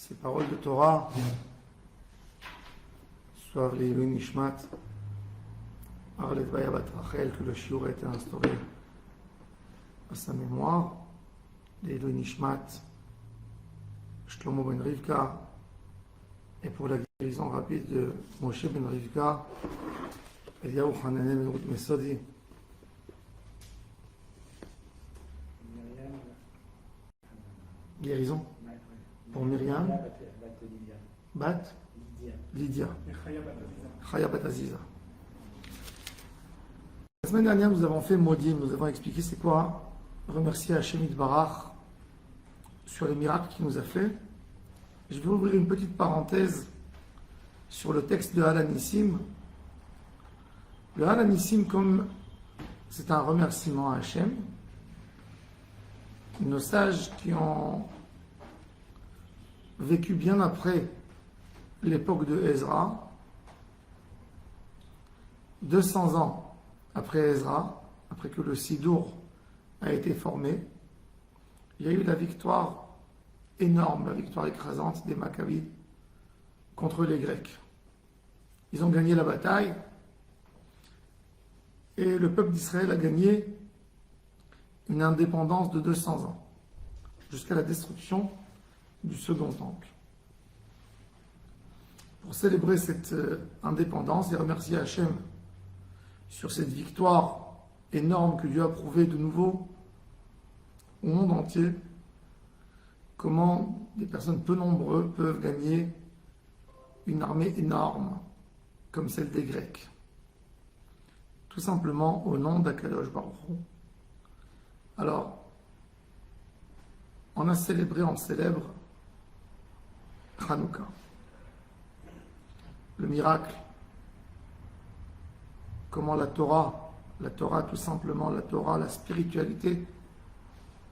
Ces paroles de Torah soient les Nishmat, Arlet Baya Bat Rachel, que le shiur a été instauré à sa mémoire, les Nishmat, Shlomo Ben Rivka, et pour la guérison rapide de Moshe Ben Rivka, Eliyahu Hananem Ben Ruth Mesodi. Guérison pour Myriam, Bat Lydia, Chaya Bat Aziza. La semaine dernière, nous avons fait Modim, nous avons expliqué c'est quoi remercier Hashem Yitbarach sur les miracles qu'il nous a fait. Je vais ouvrir une petite parenthèse sur le texte de Halanissim. Le Halanissim, comme c'est un remerciement à Hashem, nos sages qui ont vécu bien après l'époque de Ezra, 200 ans après Ezra, après que le Sidour a été formé, il y a eu la victoire énorme, la victoire écrasante des Maccabies contre les Grecs. Ils ont gagné la bataille et le peuple d'Israël a gagné une indépendance de 200 ans, jusqu'à la destruction du second temple. Pour célébrer cette indépendance et remercier Hachem sur cette victoire énorme que Dieu a prouvée de nouveau au monde entier, comment des personnes peu nombreuses peuvent gagner une armée énorme comme celle des Grecs. Tout simplement au nom d'Akadosh Baruch Hu. Alors, on célèbre Hanouka, le miracle, comment la Torah tout simplement, la Torah, la spiritualité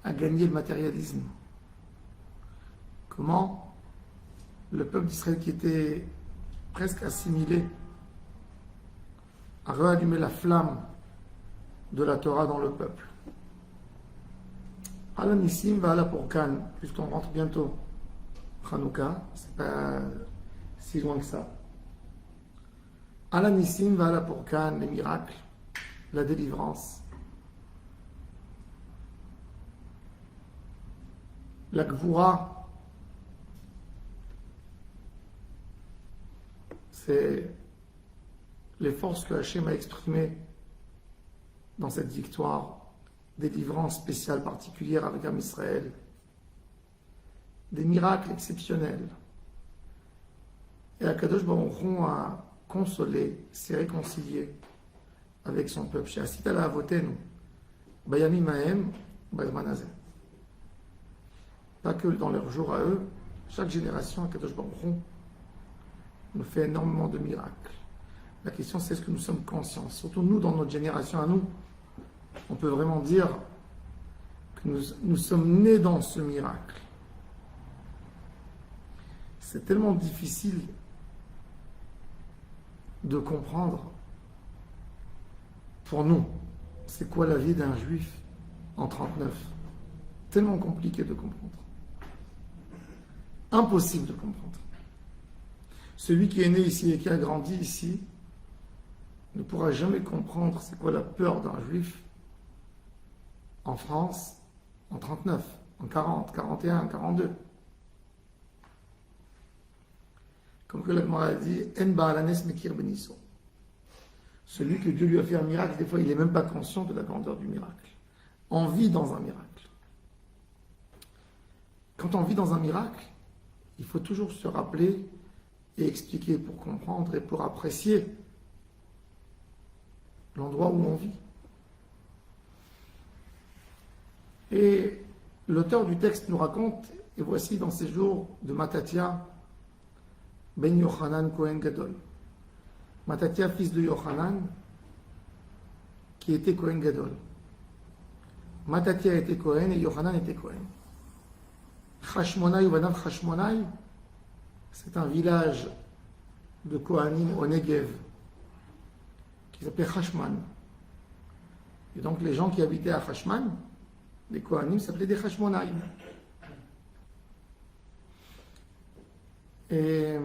a gagné le matérialisme. Comment le peuple d'Israël qui était presque assimilé a réallumé la flamme de la Torah dans le peuple. Halanissim va là pour Cannes, puisqu'on rentre bientôt. Hanouka, c'est pas si loin que ça. Halanissim va là pour Cannes, les miracles, la délivrance, la Gvoura, c'est les forces que Hachem a exprimées dans cette victoire, délivrance spéciale particulière avec Am Israël, des miracles exceptionnels. Et Akadosh Baruch Hu a consolé, s'est réconcilié avec son peuple. Chez Asita la Avotenu, Bayami Mahem, Baymanazé. Pas que dans leurs jours à eux, chaque génération, Akadosh Baruch Hu nous fait énormément de miracles. La question, c'est est-ce que nous sommes conscients? Surtout nous, dans notre génération à nous, on peut vraiment dire que nous sommes nés dans ce miracle. C'est tellement difficile de comprendre pour nous c'est quoi la vie d'un juif en 39. Tellement compliqué de comprendre. Impossible de comprendre. Celui qui est né ici et qui a grandi ici ne pourra jamais comprendre c'est quoi la peur d'un juif en France en 39, en 40, 41, 42. Comme que la Gemara a dit, En ba'alanes mekir beniso. Celui que Dieu lui a fait un miracle, des fois il n'est même pas conscient de la grandeur du miracle. On vit dans un miracle. Quand on vit dans un miracle, il faut toujours se rappeler et expliquer pour comprendre et pour apprécier l'endroit où on vit. Et l'auteur du texte nous raconte, et voici dans ces jours de Matatia, Ben Yochanan Kohen Gadol. Matatia, fils de Yochanan, qui était Kohen Gadol. Matatia était Kohen et Yochanan était Kohen. Chashmonai ou Banav Chashmonai, c'est un village de Kohanim au Negev, qui s'appelait Chashman. Et donc les gens qui habitaient à Chashman, les Kohanim s'appelaient des Chashmonaïm. Et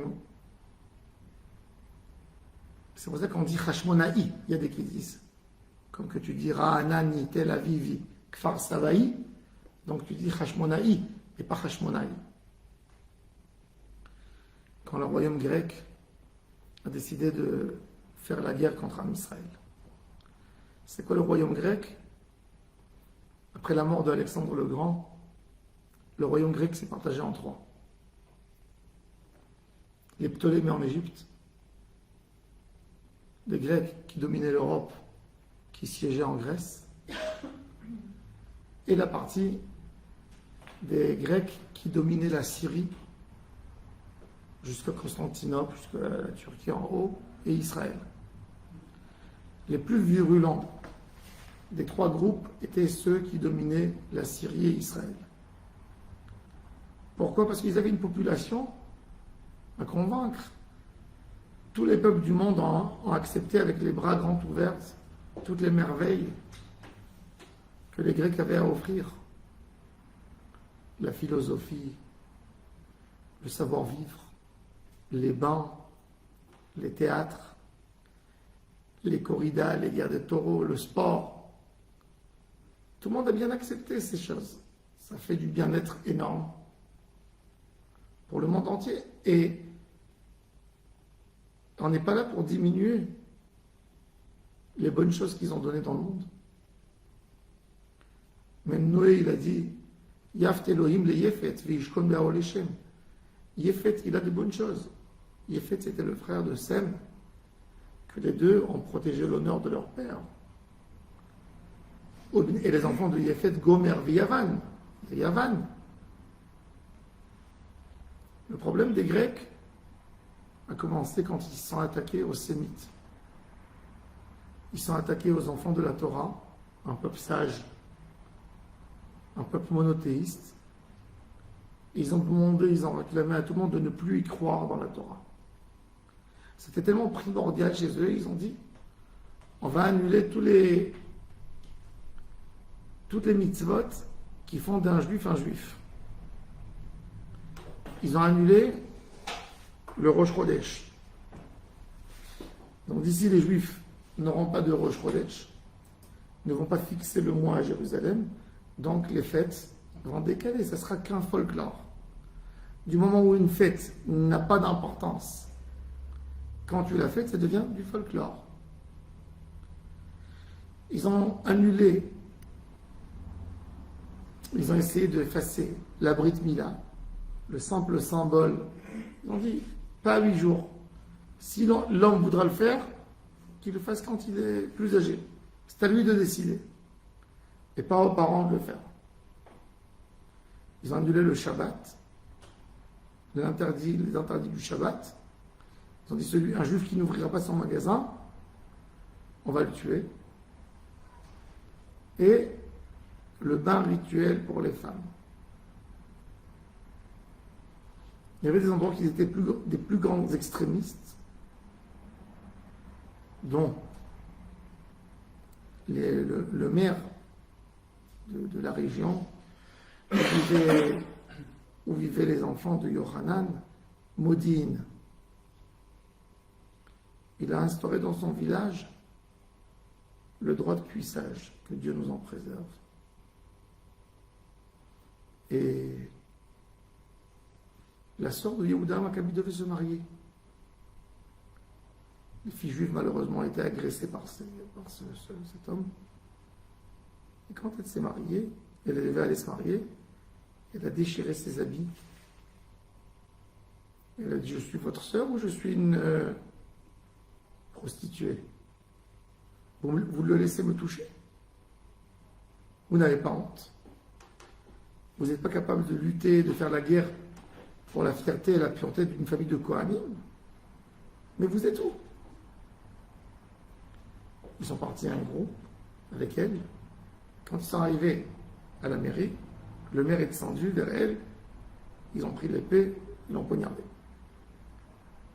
c'est pour ça qu'on dit Hashmonaï. Il y a des qui disent, comme que tu diras Anani, Tel Avivi, Kfar Savaï. Donc tu dis Hashmonaï et pas Hashmonaï. Quand le royaume grec a décidé de faire la guerre contre Israël. C'est quoi le royaume grec? Après la mort d'Alexandre le Grand, le royaume grec s'est partagé en trois. Les Ptolémées en Égypte, les Grecs qui dominaient l'Europe, qui siégeaient en Grèce, et la partie des Grecs qui dominaient la Syrie, jusqu'à Constantinople, jusqu'à la Turquie en haut, et Israël. Les plus virulents des trois groupes étaient ceux qui dominaient la Syrie et Israël. Pourquoi? Parce qu'ils avaient une population à convaincre. Tous les peuples du monde ont accepté avec les bras grands ouverts toutes les merveilles que les Grecs avaient à offrir. La philosophie, le savoir-vivre, les bains, les théâtres, les corridas, les guerres de taureaux, le sport. Tout le monde a bien accepté ces choses. Ça fait du bien-être énorme pour le monde entier. Et on n'est pas là pour diminuer les bonnes choses qu'ils ont données dans le monde. Même Noé, il a dit Yaft Elohim le Yefet, Vishkon Be'aol Hashem. Yefet, il a de bonnes choses. Yefet, c'était le frère de Sem, que les deux ont protégé l'honneur de leur père. Et les enfants de Yefet, Gomer Yavan. Le problème des Grecs a commencé quand ils se sont attaqués aux Sémites. Ils sont attaqués aux enfants de la Torah, un peuple sage, un peuple monothéiste. Ils ont demandé, ils ont réclamé à tout le monde de ne plus y croire dans la Torah. C'était tellement primordial chez eux, ils ont dit, on va annuler toutes les mitzvot qui font d'un juif un juif. Ils ont annulé le Rosh Chodesh. Donc d'ici, les juifs n'auront pas de Rosh Chodesh, ne vont pas fixer le mois à Jérusalem, donc les fêtes vont décaler, ça sera qu'un folklore. Du moment où une fête n'a pas d'importance, quand tu la fêtes, ça devient du folklore. Ils ont annulé, ils ont essayé d'effacer la Brit Mila, le simple symbole. Ils ont dit, pas 8 jours. Si l'homme voudra le faire, qu'il le fasse quand il est plus âgé. C'est à lui de décider. Et pas aux parents de le faire. Ils ont annulé le Shabbat, les interdits du Shabbat. Ils ont dit, un juif qui n'ouvrira pas son magasin, on va le tuer. Et le bain rituel pour les femmes. Il y avait des endroits qui étaient des plus grands extrémistes, dont le maire de la région où vivaient les enfants de Yohanan, Modine. Il a instauré dans son village le droit de cuissage, que Dieu nous en préserve. Et la sœur de Yehuda Maccabi devait se marier. Les filles juives, malheureusement, étaient agressées par cet homme. Et quand elle s'est mariée, elle devait aller se marier, elle a déchiré ses habits. Elle a dit, je suis votre sœur ou je suis une prostituée? Vous le laissez me toucher? Vous n'avez pas honte? Vous n'êtes pas capable de lutter, de faire la guerre pour la fierté et la pureté d'une famille de Kohanim? Mais vous êtes où? Ils sont partis un groupe avec elle. Quand ils sont arrivés à la mairie, le maire est descendu vers elle, ils ont pris l'épée, ils l'ont poignardé.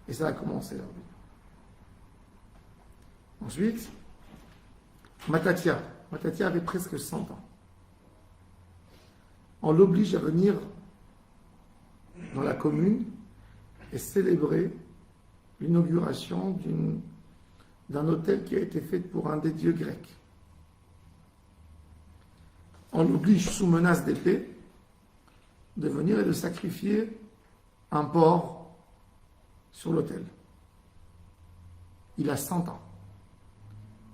Et ça a commencé leur vie. Ensuite, Matatia avait presque 100 ans. On l'oblige à venir dans la commune et célébrer l'inauguration d'un autel qui a été fait pour un des dieux grecs. On l'oblige sous menace d'épée de venir et de sacrifier un porc sur l'autel. Il a 100 ans.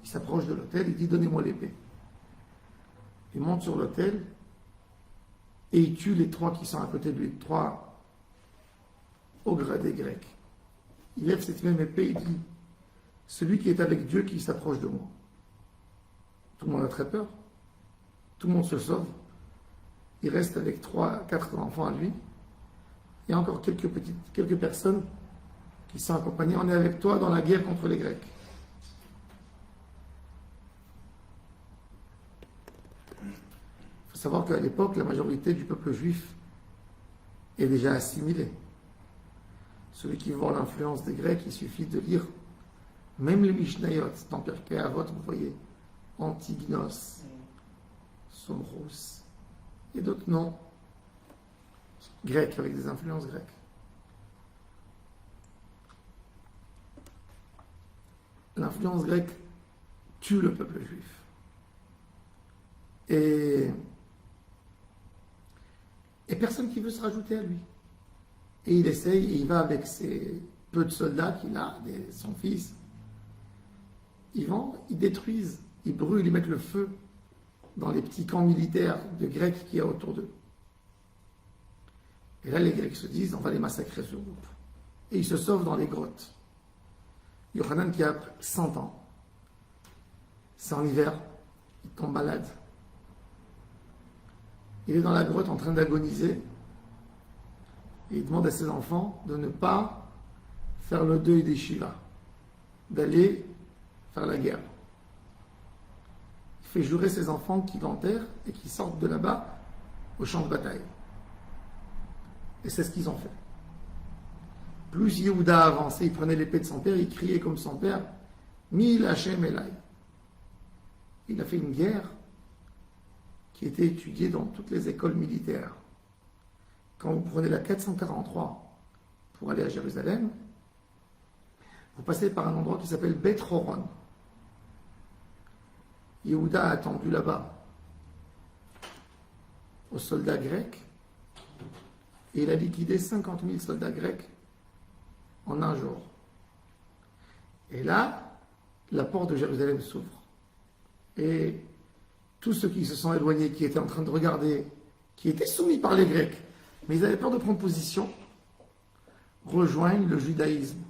Il s'approche de l'autel, il dit donnez-moi l'épée. Il monte sur l'autel et il tue les 3 qui sont à côté de lui, 3 au gradé grec. Il lève cette même épée et il dit celui qui est avec Dieu qui s'approche de moi. Tout le monde a très peur. Tout le monde se sauve. Il reste avec 3-4 enfants à lui. Il y a encore quelques personnes qui sont accompagnées. On est avec toi dans la guerre contre les Grecs. Il faut savoir qu'à l'époque, la majorité du peuple juif est déjà assimilé. Celui qui voit l'influence des Grecs, il suffit de lire même les Mishnayot, dans Pirkei Avot, vous voyez, Antignos, Somros, et d'autres noms grecs avec des influences grecques. L'influence grecque tue le peuple juif. Et personne qui veut se rajouter à lui. Et il essaye, et il va avec ses peu de soldats qu'il a, son fils. Ils vont, ils détruisent, ils brûlent, ils mettent le feu dans les petits camps militaires de Grecs qu'il y a autour d'eux. Et là, les Grecs se disent, on va les massacrer ce groupe. Et ils se sauvent dans les grottes. Yochanan qui a 100 ans. C'est en hiver, il tombe malade. Il est dans la grotte en train d'agoniser. Et il demande à ses enfants de ne pas faire le deuil des Shivas, d'aller faire la guerre. Il fait jurer ses enfants qu'ils l'enterrent et qu'ils sortent de là-bas au champ de bataille. Et c'est ce qu'ils ont fait. Plus Yehuda avançait, il prenait l'épée de son père, il criait comme son père, Mil Hashem Elai. Il a fait une guerre qui était étudiée dans toutes les écoles militaires. Quand vous prenez la 443 pour aller à Jérusalem, vous passez par un endroit qui s'appelle Beth Horon. Yehuda a attendu là-bas aux soldats grecs et il a liquidé 50 000 soldats grecs en un jour. Et là, la porte de Jérusalem s'ouvre. Et tous ceux qui se sont éloignés, qui étaient en train de regarder, qui étaient soumis par les Grecs, mais ils avaient peur de prendre position, rejoignent le judaïsme.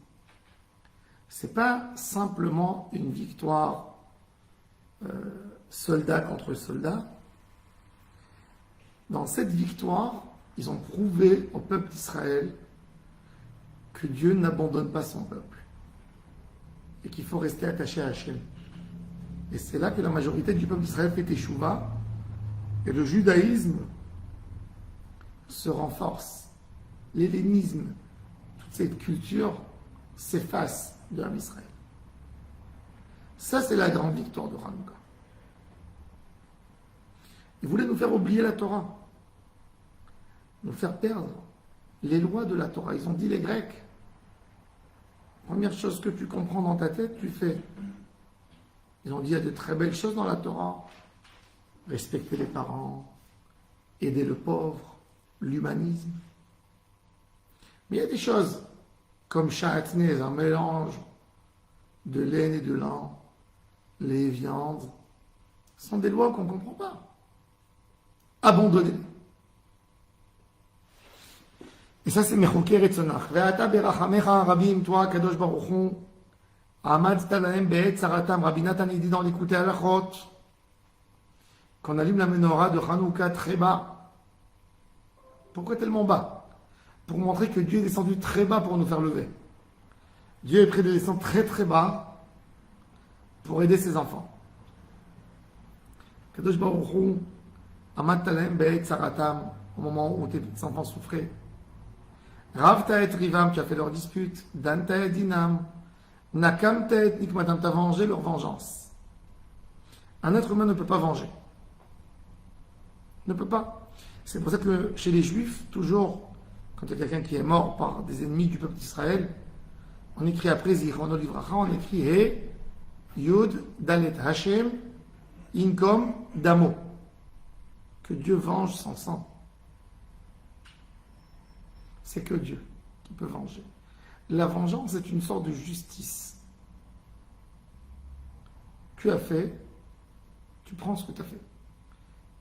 Ce n'est pas simplement une victoire soldat contre soldat. Dans cette victoire, ils ont prouvé au peuple d'Israël que Dieu n'abandonne pas son peuple et qu'il faut rester attaché à Hachem. Et c'est là que la majorité du peuple d'Israël fait Teshuvah et le judaïsme se renforce. L'hellénisme, toute cette culture s'efface de l'âme d'Israël. Ça, c'est la grande victoire de Hanouka. Ils voulaient nous faire oublier la Torah, nous faire perdre les lois de la Torah. Ils ont dit, les Grecs, première chose que tu comprends dans ta tête, tu fais. Ils ont dit, il y a de très belles choses dans la Torah. Respecter les parents, aider le pauvre, l'humanisme. Mais il y a des choses comme Sha'atnez, un mélange de laine et de lin, les viandes, ce sont des lois qu'on ne comprend pas. Abandonnez. Et ça, c'est Mechoker et Tzonach. Ve'ata berachamecha rabim, toi, Kadosh Baruch Hu, amadta lahem be'et saratam. Rabbi Nathan, il dit dans l'écouté halachot, qu'on allume la menorah de Hanouka très bas. Pourquoi tellement bas? Pour montrer que Dieu est descendu très bas pour nous faire lever. Dieu est prêt de descendre très très bas pour aider ses enfants. Kadosh Baruch Hu, amadta lahem be'et saratam, au moment où tes enfants souffraient. Ravta et Rivam, tu as fait leur dispute. Danta et Dinam. Nakamta et Nikmatam, tu as vengé leur vengeance. Un être humain ne peut pas venger. Ne peut pas. C'est pour ça que chez les Juifs, toujours, Quand il y a quelqu'un qui est mort par des ennemis du peuple d'Israël, on écrit après Zichrono Livracha, on écrit He, Yud, Dalet, Hashem, Inkom, Damo. Que Dieu venge son sang. C'est que Dieu qui peut venger. La vengeance est une sorte de justice. Tu as fait, tu prends ce que tu as fait.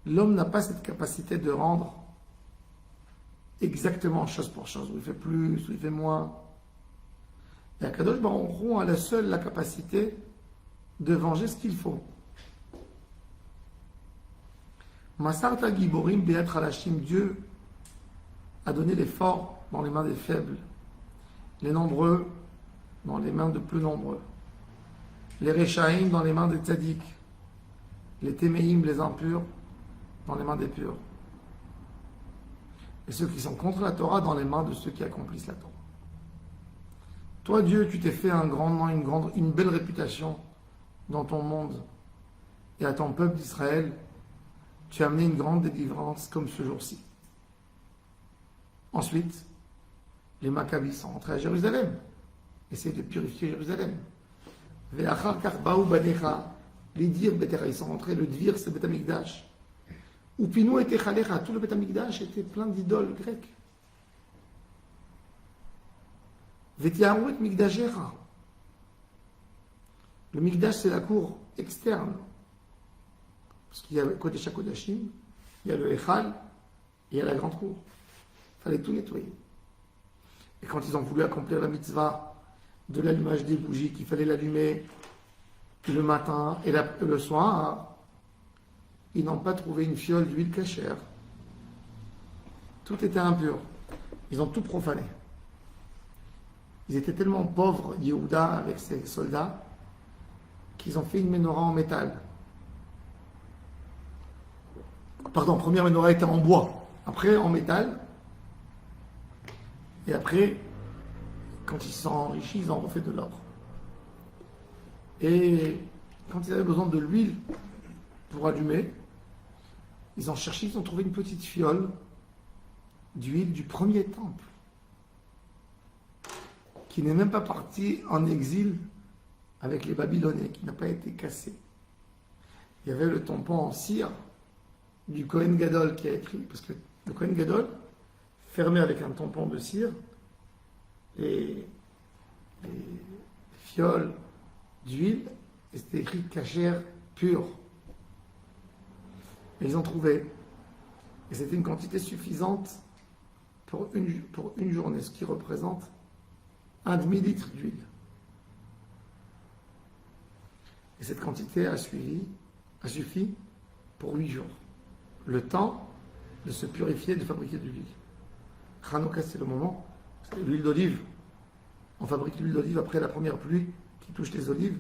L'homme n'a pas cette capacité de rendre exactement chose pour chose, où il fait plus, où il fait moins. Et Akadosh Baruch Hu a la capacité de venger ce qu'il faut. Masarta Giborim Be'at Halashim, Dieu a donné les forts dans les mains des faibles, les nombreux dans les mains de plus nombreux, les Rechaïm dans les mains des tzaddik, les Téméim, les impurs, dans les mains des purs, et ceux qui sont contre la Torah dans les mains de ceux qui accomplissent la Torah. Toi, Dieu, tu t'es fait un grand nom, une belle réputation dans ton monde, et à ton peuple d'Israël, tu as amené une grande délivrance comme ce jour-ci. Ensuite, les Maccabis sont rentrés à Jérusalem, essayer de purifier Jérusalem. Les Dir, ils sont rentrés, le Dvir, c'est Beth Amikdash. Ou Pinou était Chalecha, tout le Beth Amikdash était plein d'idoles grecques. Vetiarouet Mikdashera. Le Mikdash, c'est la cour externe. Parce qu'il y a le Kodesh HaKodashim, il y a le Echal, et il y a la grande cour. Il fallait tout nettoyer. Et quand ils ont voulu accomplir la mitzvah de l'allumage des bougies, qu'il fallait l'allumer le matin et le soir, ils n'ont pas trouvé une fiole d'huile cachère. Tout était impur. Ils ont tout profané. Ils étaient tellement pauvres, Yehuda, avec ses soldats, qu'ils ont fait une menorah en métal. Pardon, première menorah était en bois, après en métal, et après, quand ils se sont enrichis, ils ont refait de l'or. Et quand ils avaient besoin de l'huile pour allumer, ils ont cherché, ils ont trouvé une petite fiole d'huile du premier temple, qui n'est même pas parti en exil avec les Babyloniens, qui n'a pas été cassé. Il y avait le tampon en cire du Kohen Gadol qui a écrit, parce que le Kohen Gadol fermé avec un tampon de cire les fioles d'huile, et c'était écrit cachère pure. Et ils ont trouvé, et c'était une quantité suffisante pour une journée, ce qui représente un demi-litre d'huile. Et cette quantité a suffi pour 8 jours. Le temps de se purifier, de fabriquer de l'huile. Hanouka, c'est le moment. L'huile d'olive. On fabrique l'huile d'olive après la première pluie qui touche les olives.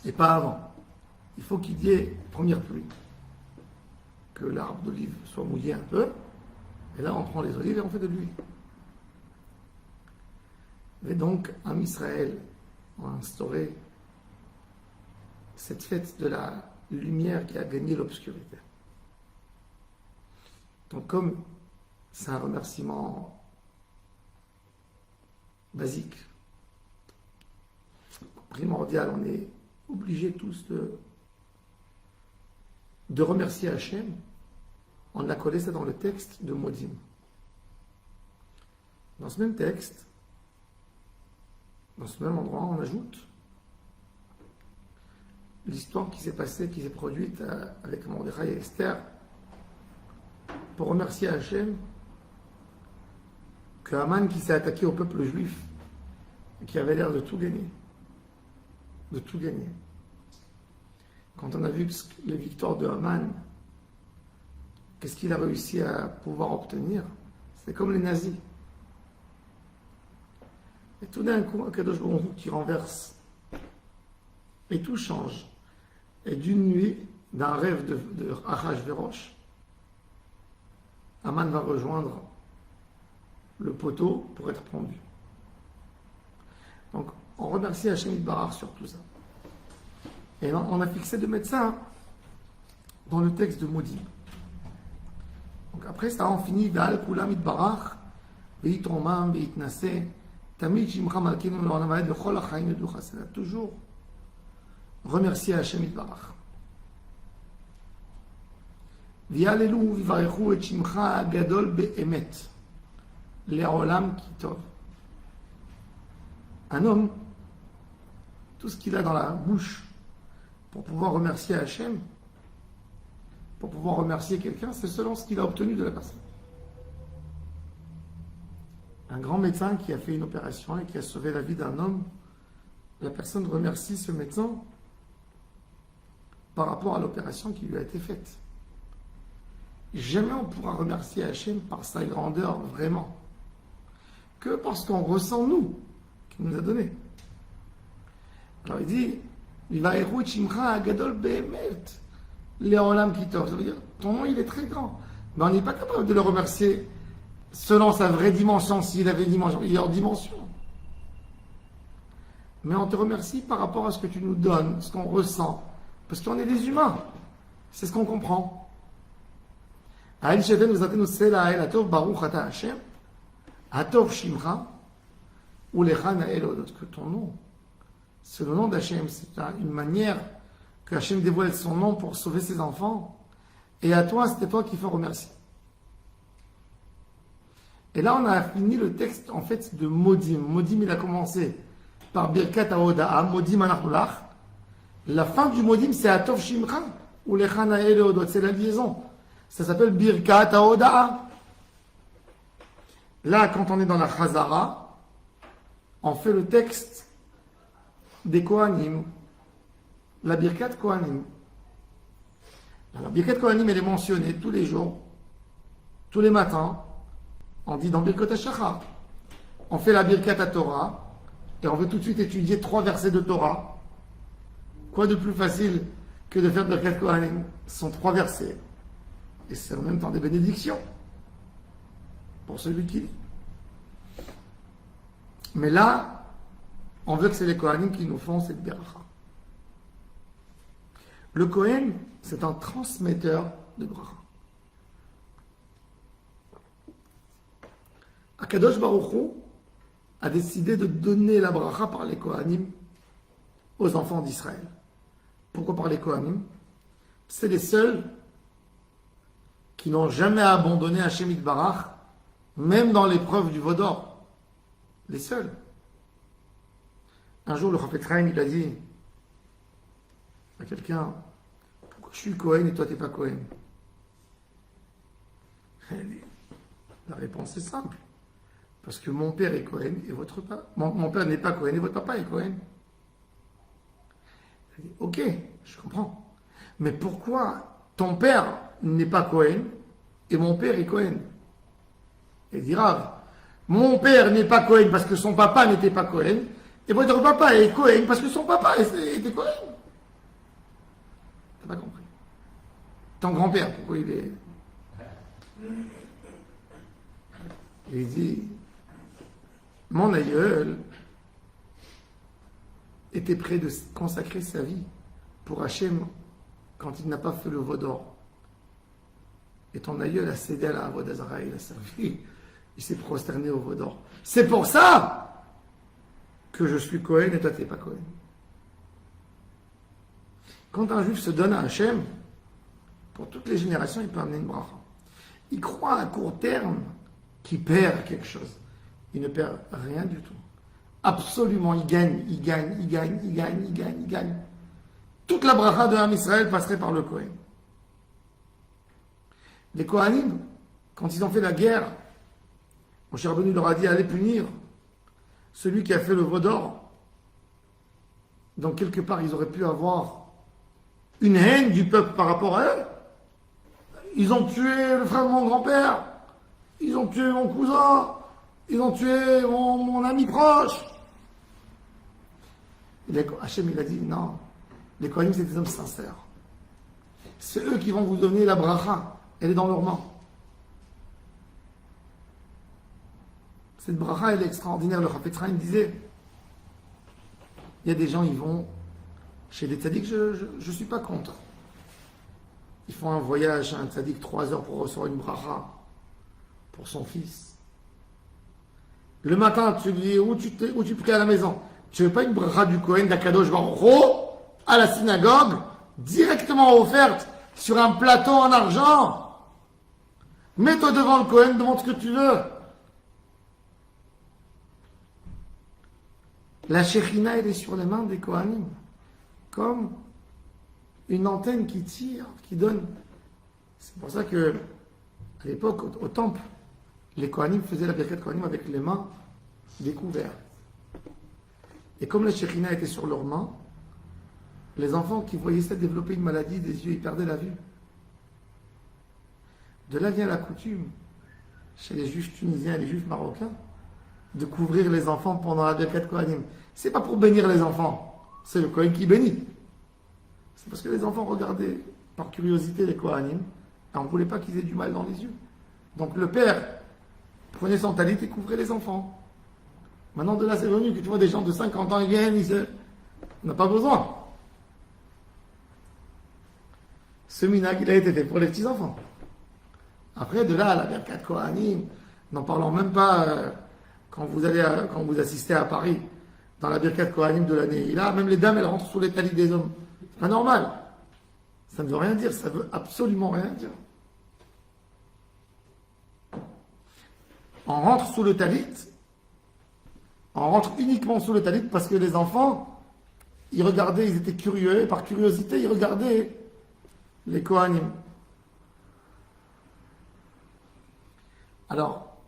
Et pas avant. Il faut qu'il y ait première pluie. Que l'arbre d'olive soit mouillé un peu. Et là, on prend les olives et on fait de l'huile. Et donc, en Israël, on a instauré cette fête de la lumière qui a gagné l'obscurité. Donc, comme c'est un remerciement basique, primordial, on est obligés tous de remercier Hachem. On a collé ça dans le texte de Modim. Dans ce même texte, dans ce même endroit, on ajoute l'histoire qui s'est passée, qui s'est produite avec Mordechai et Esther, pour remercier Hachem que Haman, qui s'est attaqué au peuple juif et qui avait l'air de tout gagner, quand on a vu les victoires de Haman, qu'est-ce qu'il a réussi à pouvoir obtenir? C'est comme les nazis. Et tout d'un coup, Akadosh Baruch Hu qui renverse. Et tout change. Et d'une nuit, d'un rêve de Achashverosh, Haman va rejoindre le poteau pour être pendu. Donc, on remercie Hachem Yitbarach sur tout ça. Et on a fixé de mettre ça dans le texte de Modim. Donc, Après, ça en finit. Ve'al kulam itbarach, ve'itromam, ve'itnase, tamid shimcha malkeinu le'olam va'ed v'chol ha'chaim yodlu chesed. Toujours remercier Hachem itbarach. V'yalelu v'varechu et shimcha agadol be'emet, le'olam ki tov. Un homme, tout ce qu'il a dans la bouche pour pouvoir remercier Hachem, pour pouvoir remercier quelqu'un, c'est selon ce qu'il a obtenu de la personne. Un grand médecin qui a fait une opération et qui a sauvé la vie d'un homme, la personne remercie ce médecin par rapport à l'opération qui lui a été faite. Jamais on pourra remercier Hachem par sa grandeur vraiment, que parce qu'on ressent nous, qu'il nous a donné. Alors il dit, Vivarechu Shimcha Agadol Be'emet, Le'olam Kitov. Ça veut dire, ton nom il est très grand. Mais on n'est pas capable de le remercier selon sa vraie dimension, s'il avait une dimension, il est hors dimension. Mais on te remercie par rapport à ce que tu nous donnes, ce qu'on ressent. Parce qu'on est des humains. C'est ce qu'on comprend. Aïl Sheven nous a-t-il Sela Aïl Atov Baruch Ata Hashem, Atov Shimcha, ou Lecha Na'el Odot, que ton nom, c'est le nom d'Hachem, c'est une manière que Hachem dévoile son nom pour sauver ses enfants. Et à toi, c'était toi qu'il faut remercier. Et là, on a fini le texte, en fait, de Modim. Modim, il a commencé par Birkat HaOda'a, Modim Anachlach. La fin du Modim, c'est Atov Shimcha, ou Lecha Na'el Odot, c'est la liaison. Ça s'appelle Birkat HaOda'a. Là, quand on est dans la Chazara, on fait le texte des Kohanim, la Birkat Kohanim. La Birkat Kohanim, elle est mentionnée tous les jours, tous les matins. On dit dans Birkat HaShachar. On fait la Birkat HaTorah et on veut tout de suite étudier 3 versets de Torah. Quoi de plus facile que de faire Birkat Kohanim? Ce sont 3 versets. Et c'est en même temps des bénédictions pour celui qui lit. Mais là, on veut que c'est les Kohanim qui nous font cette beracha. Le Kohen, c'est un transmetteur de bracha. Akadosh Baruch Hu a décidé de donner la bracha par les Kohanim aux enfants d'Israël. Pourquoi par les Kohanim? C'est les seuls qui n'ont jamais abandonné Hashem Yitbarach, même dans l'épreuve du veau d'or. Les seuls. Un jour, le Chafetz Chaim, il a dit à quelqu'un, pourquoi je suis Kohen et toi tu n'es pas Kohen? La réponse est simple. Parce que mon père est Kohen et votre papa. Mon père n'est pas Kohen et votre papa est Kohen. Il dit, ok, je comprends. Mais pourquoi ton père n'est pas Kohen et mon père est Kohen? Il dit, Rav, mon père n'est pas Kohen parce que son papa n'était pas Kohen, et votre papa est Kohen parce que son papa était Kohen. T'as pas compris. Ton grand-père, pourquoi il est... Il dit, mon aïeul était prêt de consacrer sa vie pour Hachem quand il n'a pas fait le veau d'or. Et ton aïeul a cédé à la Avodah Zarah, il a servi. Il s'est prosterné au veau d'or. C'est pour ça que je suis Kohen et toi tu n'es pas Kohen. Quand un juif se donne à Hachem, pour toutes les générations, il peut amener une bracha. Il croit à court terme qu'il perd quelque chose. Il ne perd rien du tout. Absolument, il gagne. Toute la bracha de Ham Israël passerait par le Kohen. Les Kohanim, quand ils ont fait la guerre, Moshe Rabbeinu leur a dit, allez punir celui qui a fait le veau d'or. Donc quelque part, ils auraient pu avoir une haine du peuple par rapport à eux. Ils ont tué le frère de mon grand-père, ils ont tué mon cousin, ils ont tué mon ami proche. Et Hachem, il a dit, non, les Kohanim, c'est des hommes sincères. C'est eux qui vont vous donner la bracha. Elle est dans leurs mains. Cette bracha, elle est extraordinaire. Le Chafetz Chaim disait, il y a des gens, ils vont chez des tzaddik, je ne suis pas contre. Ils font un voyage à un tzaddik 3 heures pour recevoir une bracha. pour son fils. Le matin, tu lui dis où tu pries à la maison. Tu veux pas une bracha du Kohen d'Akadosh Baruch Hu à la synagogue, directement offerte sur un plateau en argent. Mets-toi devant le Kohen, demande ce que tu veux. La Shekhinah, elle est sur les mains des Kohanim, comme une antenne qui tire, qui donne. C'est pour ça que, à l'époque, au temple, les Kohanim faisaient la Birkat Kohanim avec les mains découvertes. Et comme la Shekhinah était sur leurs mains, les enfants qui voyaient ça développer une maladie des yeux, ils perdaient la vue. De là vient la coutume, chez les juifs tunisiens et les juifs marocains, de couvrir les enfants pendant la Birkat Kohanim. C'est pas pour bénir les enfants, c'est le Kohen qui bénit. C'est parce que les enfants regardaient par curiosité les Kohanim, et on ne voulait pas qu'ils aient du mal dans les yeux. Donc le père prenait son talit et couvrait les enfants. Maintenant de là c'est venu que tu vois des gens de 50 ans, ils viennent, on n'a pas besoin. Ce minag, il a été fait pour les petits-enfants. Après, de là à la Birkat Kohanim, n'en parlons même pas quand vous assistez à Paris, dans la Birkat Kohanim de l'année. Là, même les dames, elles rentrent sous les talits des hommes. C'est pas normal. Ça ne veut rien dire, ça veut absolument rien dire. On rentre sous le talit, on rentre uniquement sous le talit parce que les enfants, ils regardaient, ils étaient curieux, et par curiosité, ils regardaient les Kohanim. Alors,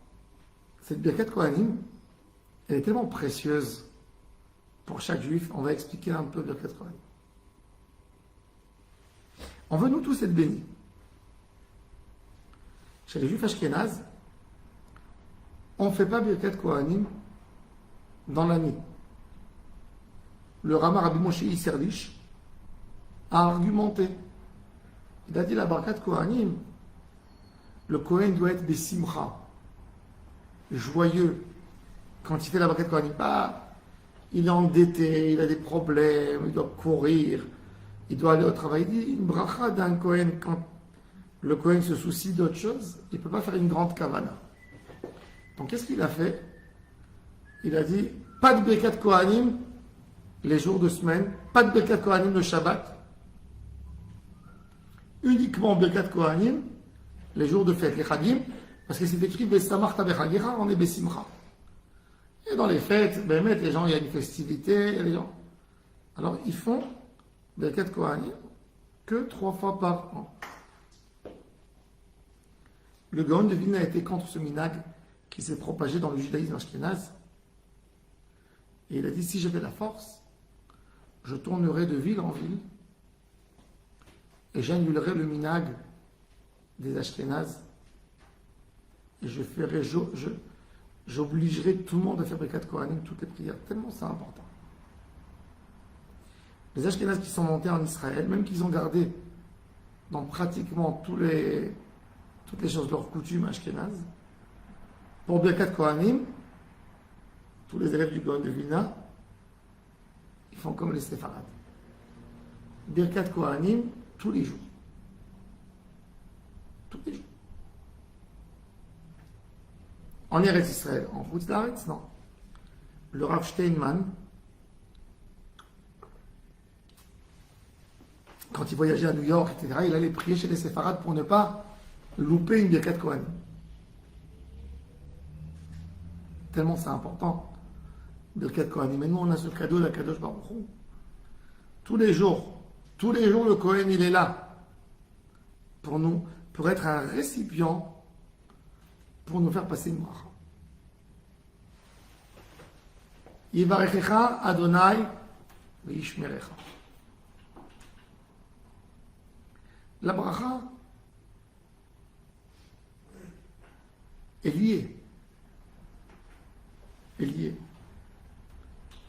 cette Birkat Kohanim, elle est tellement précieuse pour chaque juif. On va expliquer un peu Birkat Kohanim. On veut nous tous être bénis. Chez les juifs ashkénazes, on ne fait pas Birkat Kohanim dans l'année. Le Rama Rabbi Moshe Isserlich a argumenté. Il a dit la Birkat Kohanim, le Kohen doit être besimcha, joyeux, quand il fait la Birkat Kohanim. Il est endetté, il a des problèmes, il doit courir, il doit aller au travail. Il dit une bracha d'un Kohen, quand le Kohen se soucie d'autre chose, il ne peut pas faire une grande kavana. Donc qu'est-ce qu'il a fait? Il a dit pas de Birkat Kohanim les jours de semaine, pas de Birkat Kohanim le Shabbat, uniquement Birkat Kohanim les jours de fête, les Chagim, parce que c'est écrit Besamarta Bechagicha, on est Besimcha. Et dans les fêtes, les gens, il y a une festivité, les gens. Alors ils font Birkat Kohanim que 3 fois par an. Le Gaon de Vilna a été contre ce minag qui s'est propagé dans le judaïsme ashkénaze. Et il a dit, si j'avais la force, je tournerais de ville en ville et j'annulerais le minag des ashkénazes et j'obligerais tout le monde à faire Birkat Kohanim, toutes les prières, tellement c'est important. Les ashkénazes qui sont montés en Israël, même qu'ils ont gardé dans pratiquement toutes les choses de leur coutume ashkénaze, pour Birkat Kohanim, tous les élèves du Gaon de Vilna, ils font comme les séfarades. Birkat Kohanim, tous les jours. Tous les jours. En Eretz Israël, en Chutz La'aretz, non. Le Rav Steinman, quand il voyageait à New York, etc., il allait prier chez les séfarades pour ne pas louper une Birkat Kohanim. Tellement c'est important. Birkat Kohanim. Et nous, on a ce cadeau d'Akadosh Baruch Hu. Tous les jours, le Kohen, il est là pour nous, pour être un récipient, pour nous faire passer une bracha. Yivarechecha Adonai v'yishmerecha. La bracha est liée.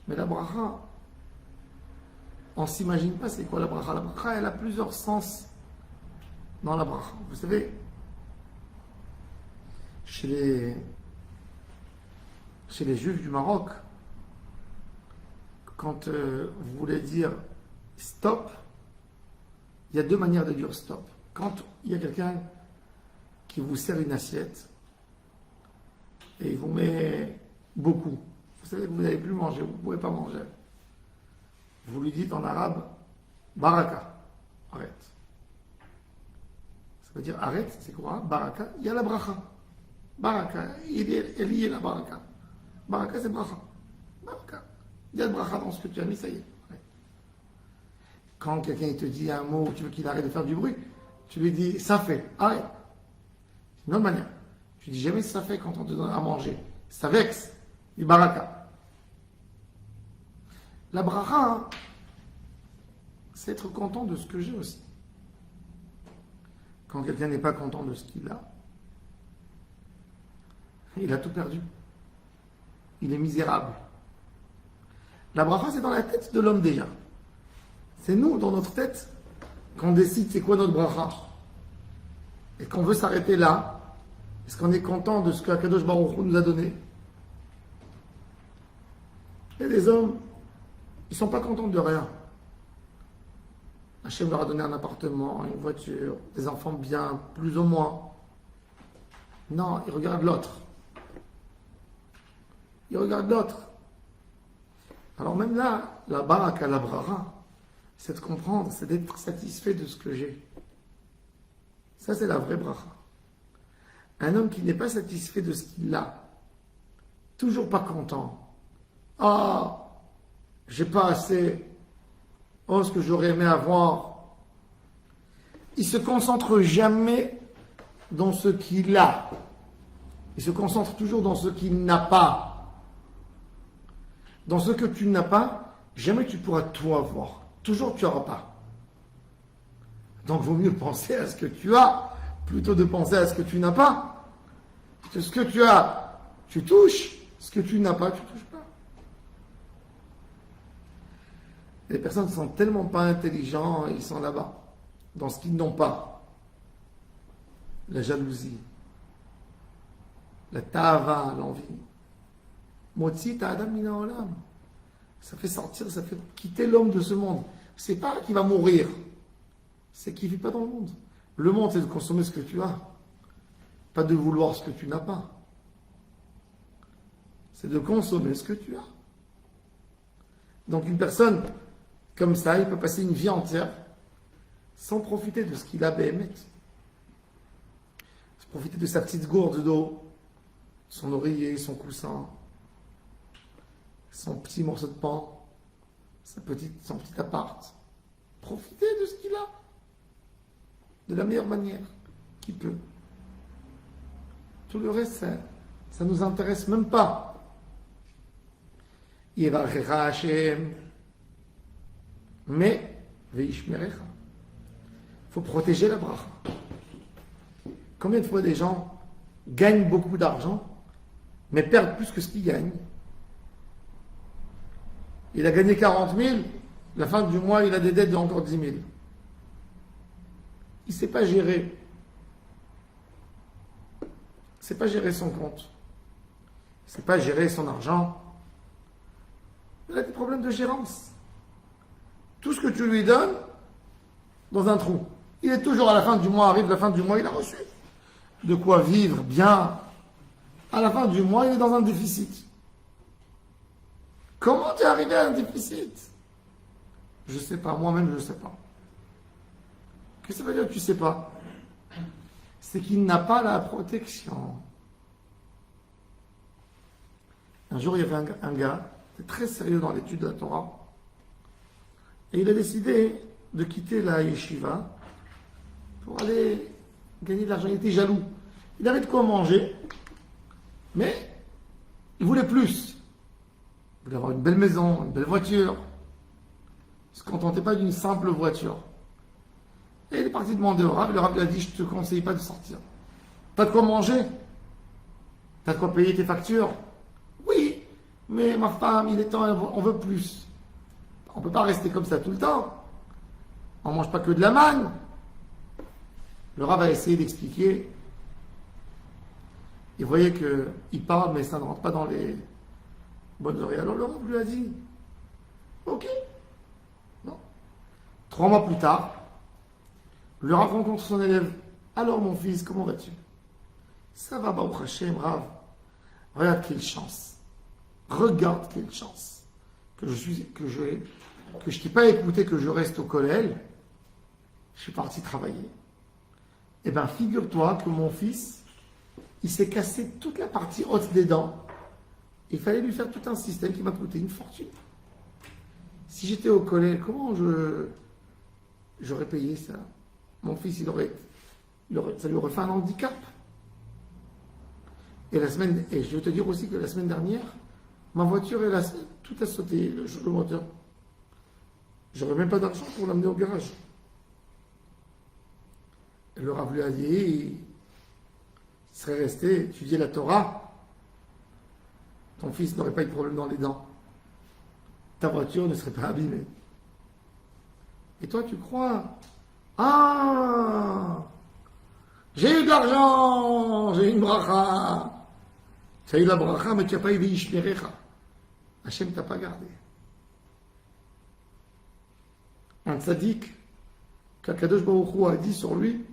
Mais la bracha, on ne s'imagine pas c'est quoi la bracha. La bracha, elle a plusieurs sens dans la bracha. Vous savez, chez les Juifs du Maroc, quand vous voulez dire stop, il y a 2 manières de dire stop. Quand il y a quelqu'un qui vous sert une assiette, et il vous met beaucoup. Vous savez que vous n'allez plus manger, vous ne pouvez pas manger. Vous lui dites en arabe, baraka, arrête. Ça veut dire arrête, c'est quoi? Baraka, il y a la bracha. Baraka, il y a la baraka. Baraka, c'est bracha. Baraka. Il y a le bracha dans ce que tu as mis, ça y est. Ouais. Quand quelqu'un te dit un mot, tu veux qu'il arrête de faire du bruit, tu lui dis ça fait, arrête. C'est une autre manière. Tu dis jamais ça fait quand on te donne à manger. Ça vexe. Du baraka. La bracha, c'est être content de ce que j'ai aussi. Quand quelqu'un n'est pas content de ce qu'il a, il a tout perdu. Il est misérable. La bracha, c'est dans la tête de l'homme déjà. C'est nous, dans notre tête, qu'on décide c'est quoi notre bracha. Et qu'on veut s'arrêter là. Est-ce qu'on est content de ce que Akadosh Baruch Hu nous a donné? Et les hommes, ils ne sont pas contents de rien. Hachem leur a donné un appartement, une voiture, des enfants bien, plus ou moins. Non, ils regardent l'autre. Ils regardent l'autre. Alors même là, la baraka, la bracha, c'est de comprendre, c'est d'être satisfait de ce que j'ai. Ça, c'est la vraie bracha. Un homme qui n'est pas satisfait de ce qu'il a, toujours pas content. Ah, j'ai pas assez. Oh, ce que j'aurais aimé avoir. Il se concentre jamais dans ce qu'il a. Il se concentre toujours dans ce qu'il n'a pas. Dans ce que tu n'as pas, jamais tu pourras tout avoir. Toujours tu n'auras pas. Donc, il vaut mieux penser à ce que tu as, plutôt de penser à ce que tu n'as pas. Parce que ce que tu as, tu touches. Ce que tu n'as pas, tu ne touches pas. Les personnes ne sont tellement pas intelligents, ils sont là-bas, dans ce qu'ils n'ont pas. La jalousie, la ta'ava, l'envie. Motzi ta'adam mina olam. Ça fait sortir, ça fait quitter l'homme de ce monde. C'est pas qu'il va mourir, c'est qu'il ne vit pas dans le monde. Le monde, c'est de consommer ce que tu as, pas de vouloir ce que tu n'as pas. C'est de consommer ce que tu as. Donc une personne comme ça, il peut passer une vie entière sans profiter de ce qu'il a béhémet. Sans profiter de sa petite gourde d'eau, son oreiller, son coussin, son petit morceau de pain, son petit appart. Profiter de ce qu'il a, de la meilleure manière qu'il peut. Tout le reste, ça ne nous intéresse même pas. Yevarecha Hashem. Mais, veishmerecha. Il faut protéger la bracha. Combien de fois des gens gagnent beaucoup d'argent, mais perdent plus que ce qu'ils gagnent? Il a gagné 40 000, la fin du mois, il a des dettes de encore 10 000. Il ne sait pas gérer. Il ne sait pas gérer son compte. Il ne sait pas gérer son argent. Il a des problèmes de gérance. Tout ce que tu lui donnes, dans un trou. Il est toujours à la fin du mois, arrive la fin du mois, il a reçu. De quoi vivre bien. À la fin du mois, il est dans un déficit. Comment tu es arrivé à un déficit? Je ne sais pas, moi-même je ne sais pas. Qu'est-ce que ça veut dire que tu ne sais pas? C'est qu'il n'a pas la protection. Un jour, il y avait un gars, très sérieux dans l'étude de la Torah, et il a décidé de quitter la yeshiva pour aller gagner de l'argent. Il était jaloux. Il avait de quoi manger, mais il voulait plus. Il voulait avoir une belle maison, une belle voiture. Il ne se contentait pas d'une simple voiture. Et il est parti demander au Rav. Le Rav lui a dit, je ne te conseille pas de sortir. T'as de quoi manger? T'as de quoi payer tes factures? Oui, mais ma femme, il est temps, on veut plus. On ne peut pas rester comme ça tout le temps. On ne mange pas que de la manne. Le Rav a essayé d'expliquer. Il voyait qu'il parle, mais ça ne rentre pas dans les bonnes oreilles. Alors le Rav lui a dit, ok. Non. 3 mois plus tard, le Rav rencontre son élève. Alors mon fils, comment vas-tu? Ça va, Baruch Hashem, Rav. Regarde quelle chance. Regarde quelle chance. Que je t'ai pas écouté, que je reste au collège. Je suis parti travailler. Eh bien, figure-toi que mon fils, il s'est cassé toute la partie haute des dents. Il fallait lui faire tout un système qui m'a coûté une fortune. Si j'étais au collège, comment j'aurais payé ça? Mon fils, ça lui aurait fait un handicap. Et je vais te dire aussi que la semaine dernière, ma voiture, tout a sauté, le moteur. J'aurais même pas d'argent pour l'amener au garage. Et le Rav lui a dit, il serait resté étudier la Torah. Ton fils n'aurait pas eu de problème dans les dents. Ta voiture ne serait pas abîmée. Et toi, tu crois, ah, j'ai eu de l'argent, j'ai eu une bracha. Tu as eu la bracha, mais tu n'as pas eu Veishmerecha. Hachem ne t'a pas gardé. Un tzaddik, qu'Akadosh Baruch Hu a dit sur lui,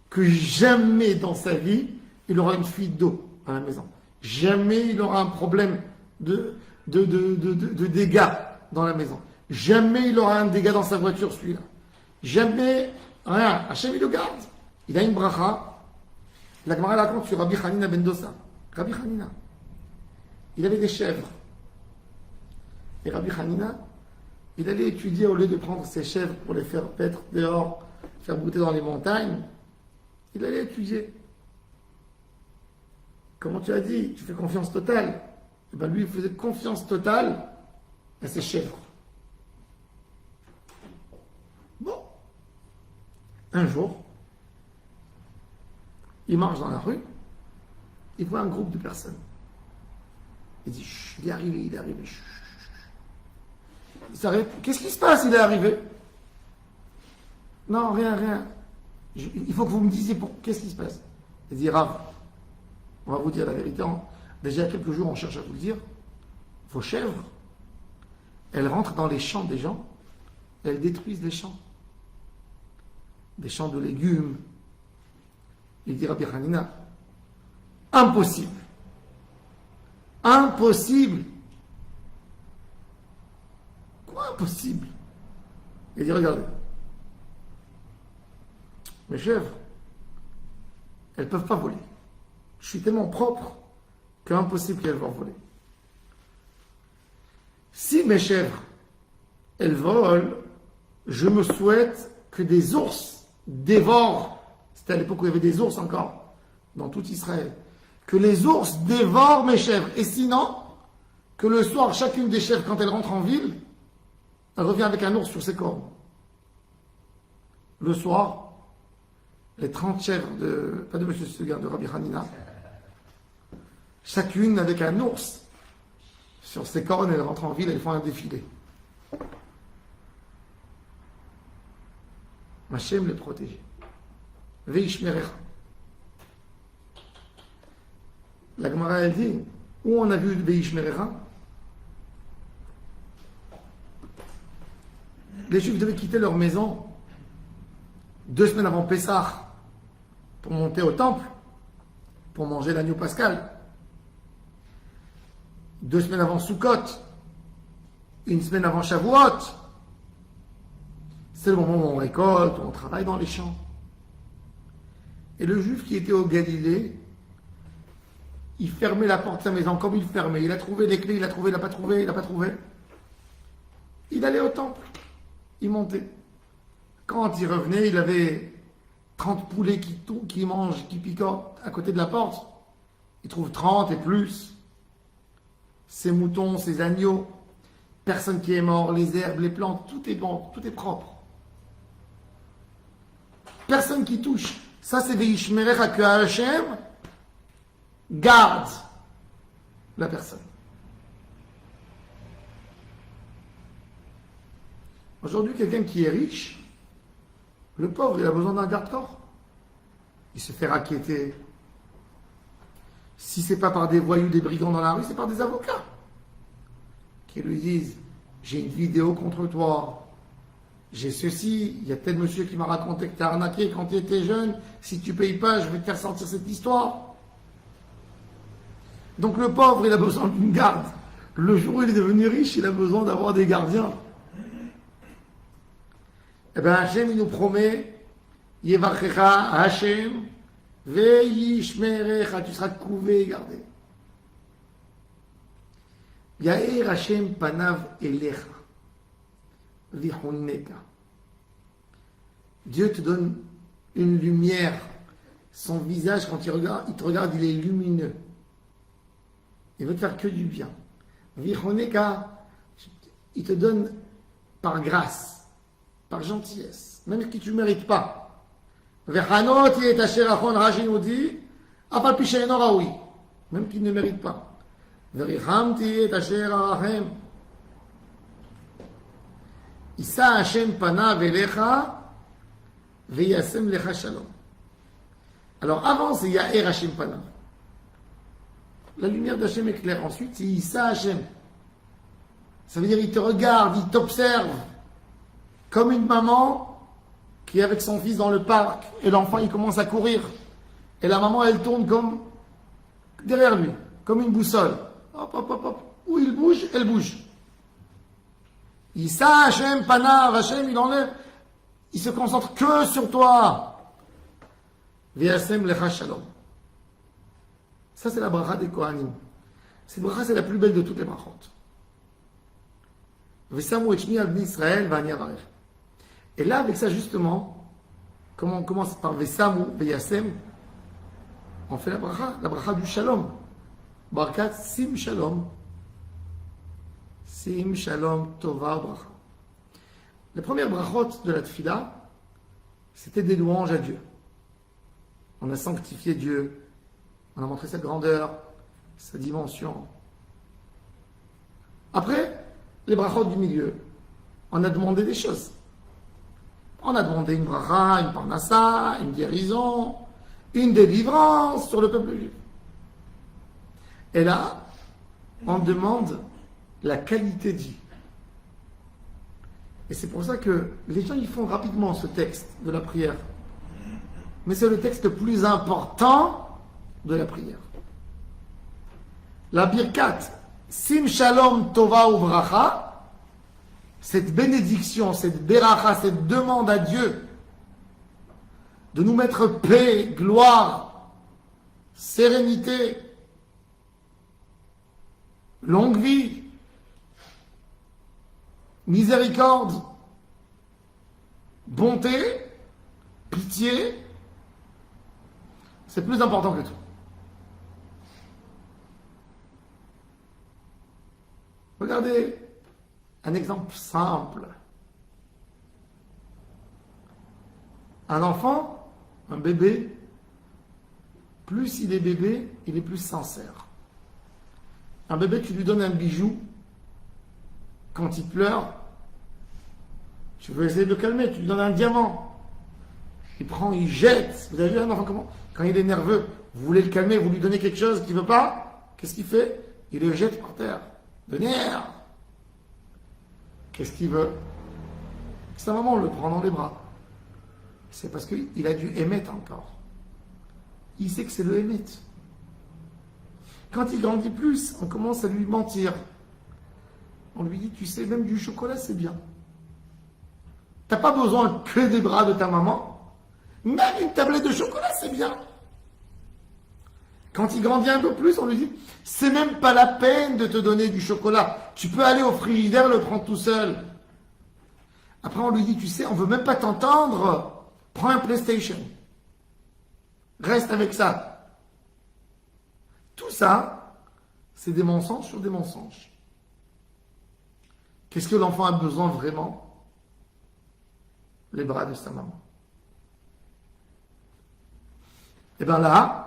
que jamais dans sa vie, il aura une fuite d'eau à la maison. Jamais il aura un problème de dégâts dans la maison. Jamais il aura un dégât dans sa voiture, celui-là. Jamais, rien. Hachem, il le garde. Il a une bracha. La Gemara raconte sur Rabbi Hanina ben Dosa. Rabbi Hanina, il avait des chèvres. Et Rabbi Hanina, il allait étudier au lieu de prendre ses chèvres pour les faire paître dehors, faire brouter dans les montagnes. Il allait étudier. Comment tu as dit, tu fais confiance totale. Et bien lui, il faisait confiance totale à ses chèvres. Bon. Un jour, il marche dans la rue, il voit un groupe de personnes. Il dit, il est arrivé, il est arrivé. Il s'arrête. Qu'est-ce qui se passe, il est arrivé? Non, rien. Il faut que vous me disiez qu'est-ce qui se passe. Il dit, Rav, on va vous dire la vérité. Déjà, il y a quelques jours, on cherche à vous le dire. Vos chèvres, elles rentrent dans les champs des gens, et elles détruisent les champs. Des champs de légumes. Il dit, Rabbi Hanina, impossible. Impossible. Quoi impossible? Il dit, regardez. Mes chèvres, elles ne peuvent pas voler. Je suis tellement propre qu'impossible qu'elles vont voler. Si mes chèvres, elles volent, je me souhaite que des ours dévorent, c'était à l'époque où il y avait des ours encore, dans tout Israël, que les ours dévorent mes chèvres. Et sinon, que le soir, chacune des chèvres, quand elle rentre en ville, elle revient avec un ours sur ses cornes. Le soir, les 30 chèvres pas de M. Sugar, de Rabbi Hanina, chacune avec un ours sur ses cornes, elles rentrent en ville et elles font un défilé. Hachem les protéger. Veishmerecha. La Gemara, elle dit, où on a vu Veishmerecha? Les Juifs devaient quitter leur maison 2 semaines avant Pessah pour monter au temple, pour manger l'agneau pascal. 2 semaines avant Sukkot, 1 semaine avant Shavuot. C'est le moment où on récolte, où on travaille dans les champs. Et le Juif qui était au Galilée, il fermait la porte de sa maison comme il fermait. Il a trouvé les clés, il a trouvé, il n'a pas trouvé, il n'a pas trouvé. Il allait au temple, il montait. Quand il revenait, il avait 30 poulets qui mangent, qui picotent à côté de la porte. Il trouve 30 et plus. Ses moutons, ses agneaux, personne qui est mort, les herbes, les plantes, tout est bon, tout est propre. Personne qui touche. Ça, c'est Veishmerecha que Hachem garde la personne. Aujourd'hui, quelqu'un qui est riche, le pauvre, il a besoin d'un garde-corps. Il se fait racketter. Si c'est pas par des voyous, des brigands dans la rue, c'est par des avocats qui lui disent, j'ai une vidéo contre toi, j'ai ceci, il y a tel monsieur qui m'a raconté que tu as arnaqué quand tu étais jeune, si tu payes pas, je vais te faire sortir cette histoire. Donc le pauvre, il a besoin d'une garde. Le jour où il est devenu riche, il a besoin d'avoir des gardiens. Eh bien, Hachem, il nous promet, Yevachecha Hachem, Ve'yishmerecha, tu seras couvé et gardé. Yair Hachem panav elecha, vichonneka. Dieu te donne une lumière. Son visage, quand il te regarde, il est lumineux. Il veut te faire que du bien. Vichonneka, il te donne par grâce, par gentillesse, même si tu ne mérites pas. Vechanot et asherachon Rashi nous dit, afal pisheino raoui, même qu'il ne mérite pas. Verichamti et asherachem. Issa Hashem panav elecha, veyasem lecha shalom. Alors avant, c'est Yair Hashem panav. La lumière d'Hachem est claire. Ensuite, c'est Issa Hashem. Ça veut dire il te regarde, il t'observe. Comme une maman qui est avec son fils dans le parc et l'enfant il commence à courir. Et la maman elle tourne comme derrière lui, comme une boussole. Hop, hop, hop, hop. Où il bouge, elle bouge. Issa Hashem panav, Hashem il enlève. Il se concentre que sur toi. V'yasem lecha shalom. Ça, c'est la bracha des Kohanim. Cette bracha, c'est la plus belle de toutes les brachot. V'samu et shmi al bni Israël v'ani avarech. Et là, avec ça, justement, comme on commence par V'samu v'yasem, on fait la bracha du shalom. Barkat sim shalom. Sim shalom tova bracha. La première brachot de la tfila, c'était des louanges à Dieu. On a sanctifié Dieu. On a montré sa grandeur, sa dimension. Après, les brachot du milieu, on a demandé des choses. On a demandé une bracha, une parnassa, une guérison, une délivrance sur le peuple juif. Et là, on demande la qualité de vie. Et c'est pour ça que les gens ils font rapidement ce texte de la prière. Mais c'est le texte le plus important de la prière. La birkat, sim shalom tova uvracha, cette bénédiction, cette beracha, cette demande à Dieu de nous mettre paix, gloire, sérénité, longue vie, miséricorde, bonté, pitié, c'est plus important que tout. Regardez un exemple simple. Un enfant, un bébé, plus il est bébé, il est plus sincère. Un bébé, tu lui donnes un bijou, quand il pleure, tu veux essayer de le calmer, tu lui donnes un diamant. Il prend, il jette. Vous avez vu un enfant comment? Quand il est nerveux, vous voulez le calmer, vous lui donnez quelque chose qu'il ne veut pas, qu'est-ce qu'il fait? Il le jette par terre. De nerfs. Qu'est-ce qu'il veut? Sa maman le prend dans les bras. C'est parce qu'il a dû émettre encore. Il sait que c'est le émettre. Quand il grandit plus, on commence à lui mentir. On lui dit, tu sais, même du chocolat, c'est bien. Tu n'as pas besoin que des bras de ta maman. Même une tablette de chocolat, c'est bien. Quand il grandit un peu plus, on lui dit, c'est même pas la peine de te donner du chocolat. Tu peux aller au frigidaire, le prendre tout seul. Après, on lui dit, tu sais, on veut même pas t'entendre. Prends un PlayStation. Reste avec ça. Tout ça, c'est des mensonges sur des mensonges. Qu'est-ce que l'enfant a besoin vraiment? Les bras de sa maman. Et bien là,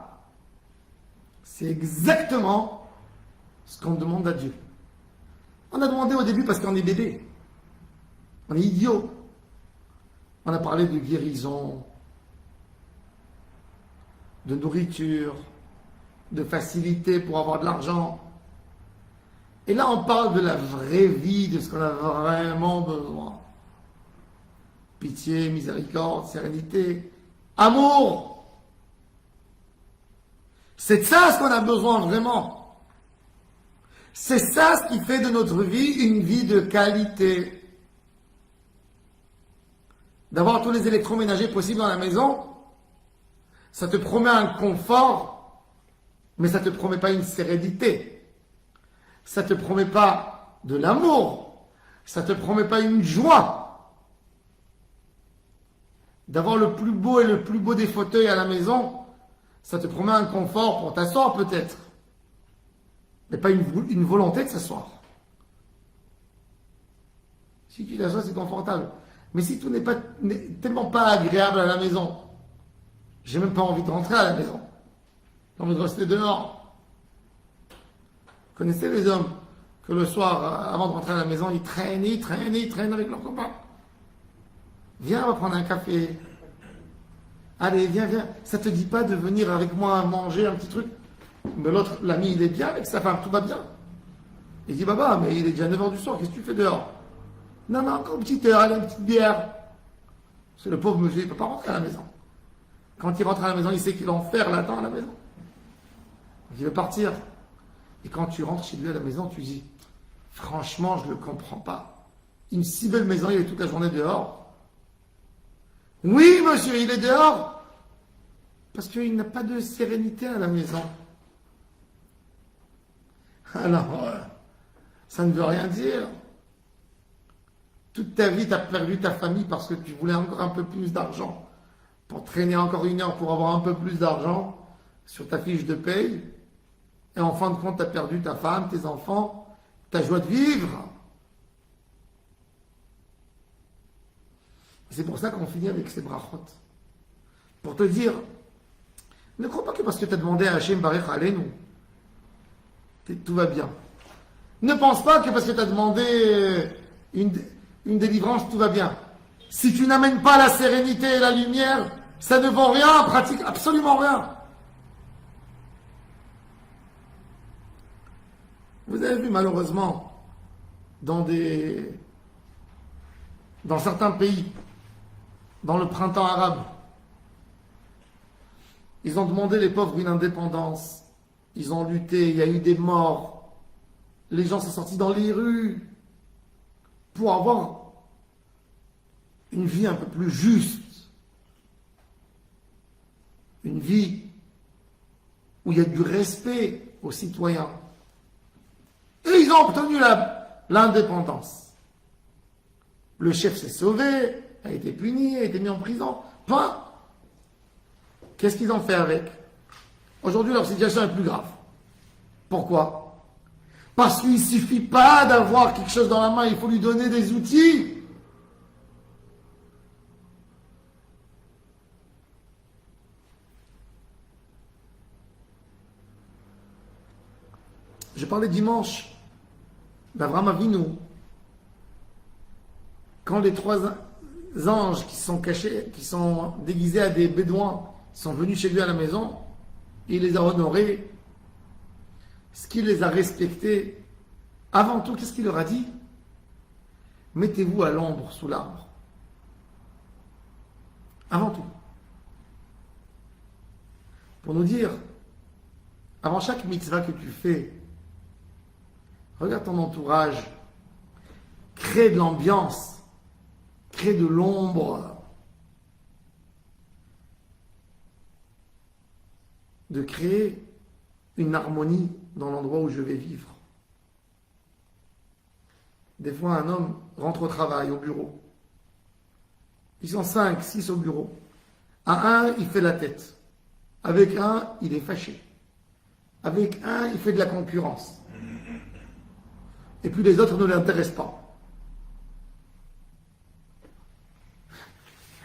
c'est exactement ce qu'on demande à Dieu. On a demandé au début parce qu'on est bébé. On est idiot. On a parlé de guérison, de nourriture, de facilité pour avoir de l'argent. Et là, on parle de la vraie vie, de ce qu'on a vraiment besoin. Pitié, miséricorde, sérénité, amour. C'est de ça ce qu'on a besoin vraiment. C'est ça ce qui fait de notre vie une vie de qualité. D'avoir tous les électroménagers possibles dans la maison, ça te promet un confort, mais ça ne te promet pas une sérénité. Ça ne te promet pas de l'amour. Ça ne te promet pas une joie. D'avoir le plus beau et le plus beau des fauteuils à la maison, ça te promet un confort pour t'asseoir peut-être, mais pas une volonté de s'asseoir. Si tu t'assois, c'est confortable. Mais si tout n'est tellement pas agréable à la maison, j'ai même pas envie de rentrer à la maison. J'ai envie de rester dehors. Vous connaissez les hommes que le soir, avant de rentrer à la maison, ils traînent avec leurs copains. Viens, on va prendre un café. Allez, viens. Ça te dit pas de venir avec moi manger un petit truc? Mais l'autre, l'ami, il est bien avec sa femme, tout va bien. Il dit, Baba, mais il est déjà 9h du soir, qu'est-ce que tu fais dehors? Non, encore une petite heure, allez, une petite bière. Parce que le pauvre monsieur, il ne peut pas rentrer à la maison. Quand il rentre à la maison, il sait qu'il enfer l'attend à la maison. Il veut partir. Et quand tu rentres chez lui à la maison, tu dis, franchement, je ne le comprends pas. Une si belle maison, il est toute la journée dehors. Oui, monsieur, il est dehors. Parce qu'il n'a pas de sérénité à la maison. Alors, ça ne veut rien dire. Toute ta vie, tu as perdu ta famille parce que tu voulais encore un peu plus d'argent. Pour traîner encore une heure pour avoir un peu plus d'argent sur ta fiche de paye. Et en fin de compte, tu as perdu ta femme, tes enfants, ta joie de vivre. C'est pour ça qu'on finit avec ces brachot. Pour te dire, ne crois pas que parce que tu as demandé à Hachem Barech Aleinu, tout va bien. Ne pense pas que parce que tu as demandé une délivrance, tout va bien. Si tu n'amènes pas la sérénité et la lumière, ça ne vaut rien, pratique absolument rien. Vous avez vu malheureusement dans certains pays, dans le printemps arabe, ils ont demandé les pauvres une indépendance. Ils ont lutté, il y a eu des morts. Les gens sont sortis dans les rues pour avoir une vie un peu plus juste. Une vie où il y a du respect aux citoyens. Et ils ont obtenu l'indépendance. Le chef s'est sauvé, a été puni, a été mis en prison. Point. Qu'est-ce qu'ils ont fait avec? Aujourd'hui, leur situation est plus grave. Pourquoi? Parce qu'il ne suffit pas d'avoir quelque chose dans la main, il faut lui donner des outils. Je parlais dimanche d'Avraham Avinu. Quand les 3 anges qui sont cachés, qui sont déguisés à des bédouins, sont venus chez lui à la maison, il les a honorés, ce qu'il les a respectés. Avant tout, qu'est-ce qu'il leur a dit? Mettez-vous à l'ombre sous l'arbre. Avant tout. Pour nous dire, avant chaque mitzvah que tu fais, regarde ton entourage, crée de l'ambiance, crée de l'ombre, de créer une harmonie dans l'endroit où je vais vivre. Des fois, un homme rentre au travail, au bureau. Ils sont 5, 6 au bureau. À un, il fait la tête. Avec un, il est fâché. Avec un, il fait de la concurrence. Et puis les autres ne l'intéressent pas.